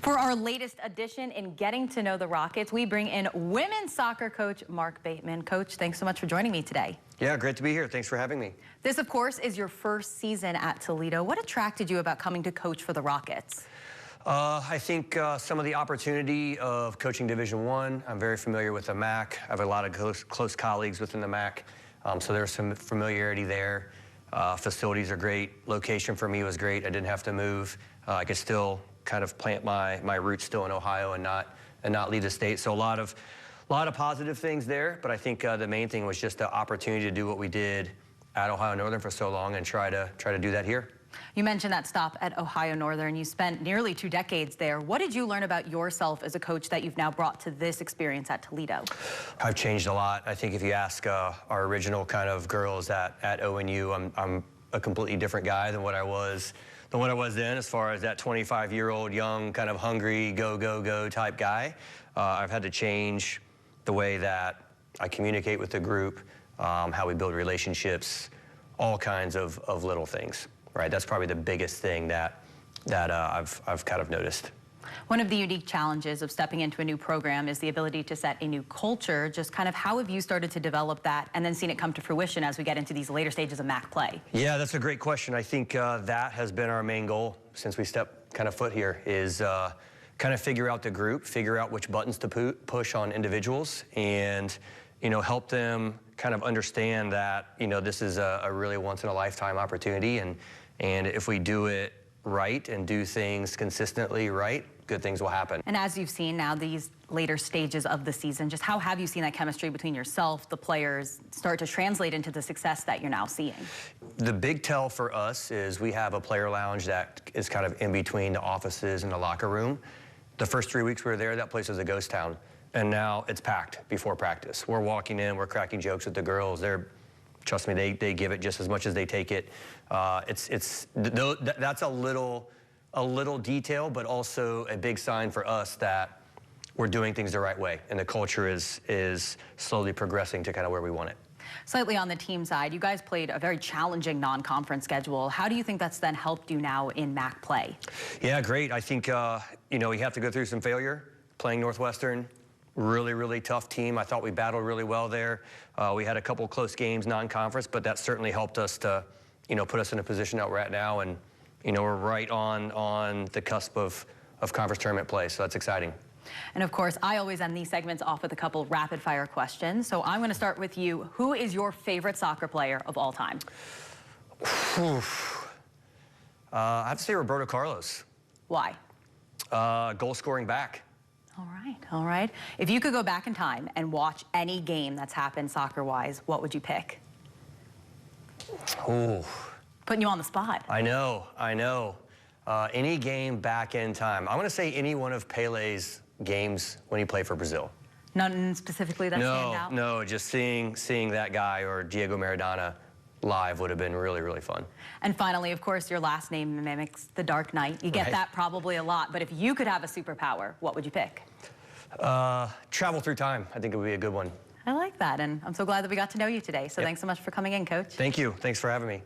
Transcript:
For our latest edition in Getting to Know the Rockets, we bring in women's soccer coach Mark Bateman. Coach, thanks so much for joining me today. Yeah, great to be here. Thanks for having me. This, of course, is your first season at Toledo. What attracted you about coming to coach for the Rockets? I think some of the opportunity of coaching Division I. I'm very familiar with the MAC. I have a lot of close colleagues within the MAC, so there's some familiarity there. Facilities are great. Location for me was great. I didn't have to move. I could still kind of plant my roots still in Ohio and not leave the state. So a lot of positive things there. But I think the main thing was just the opportunity to do what we did at Ohio Northern for so long and try to do that here. You mentioned that stop at Ohio Northern. You spent nearly 2 decades there. What did you learn about yourself as a coach that you've now brought to this experience at Toledo? I've changed a lot. I think if you ask our original kind of girls at ONU, I'm a completely different guy than what I was then, as far as that 25-year-old young, kind of hungry, go type guy. I've had to change the way that I communicate with the group, how we build relationships, all kinds of little things. Right, that's probably the biggest thing that I've kind of noticed. One of the unique challenges of stepping into a new program is the ability to set a new culture. Just kind of how have you started to develop that and then seen it come to fruition as we get into these later stages of MAC play? Yeah, that's a great question. I think that has been our main goal since we stepped kind of foot here, is kind of figure out the group, figure out which buttons to push on individuals, and help them kind of understand that this is a really once-in-a-lifetime opportunity, and if we do it right and do things consistently right, good things will happen. And as you've seen now these later stages of the season, just how have you seen that chemistry between yourself, the players, start to translate into the success that you're now seeing? The big tell for us is we have a player lounge that is kind of in between the offices and the locker room. The first 3 weeks we were there, that place was a ghost town. And now it's packed before practice. We're walking in, we're cracking jokes with the girls. Trust me, they give it just as much as they take it. That's a little detail, but also a big sign for us that we're doing things the right way, and the culture is slowly progressing to kind of where we want it. Slightly on the team side, you guys played a very challenging non-conference schedule. How do you think that's then helped you now in MAC play? Yeah, great. I think we have to go through some failure playing Northwestern. Really tough team. I thought we battled really well there. We had a couple close games non-conference, but that certainly helped us to, put us in a position that we're at now, and we're right on the cusp of conference tournament play, so that's exciting. And of course, I always end these segments off with a couple rapid fire questions. So I'm going to start with you. Who is your favorite soccer player of all time? I have to say Roberto Carlos. Why? Goal scoring back. All right. If you could go back in time and watch any game that's happened soccer-wise, what would you pick? Ooh. Putting you on the spot. I know. Any game back in time. I'm going to say any one of Pele's games when he played for Brazil. None specifically that stand out? No, just seeing that guy or Diego Maradona live would have been really fun. And finally, of course, your last name mimics the Dark Knight. You get that probably a lot, but if you could have a superpower, what would you pick? Travel through time. I think it would be a good one. I like that, and I'm so glad that we got to know you today. So thanks so much for coming in, Coach. Thank you. Thanks for having me.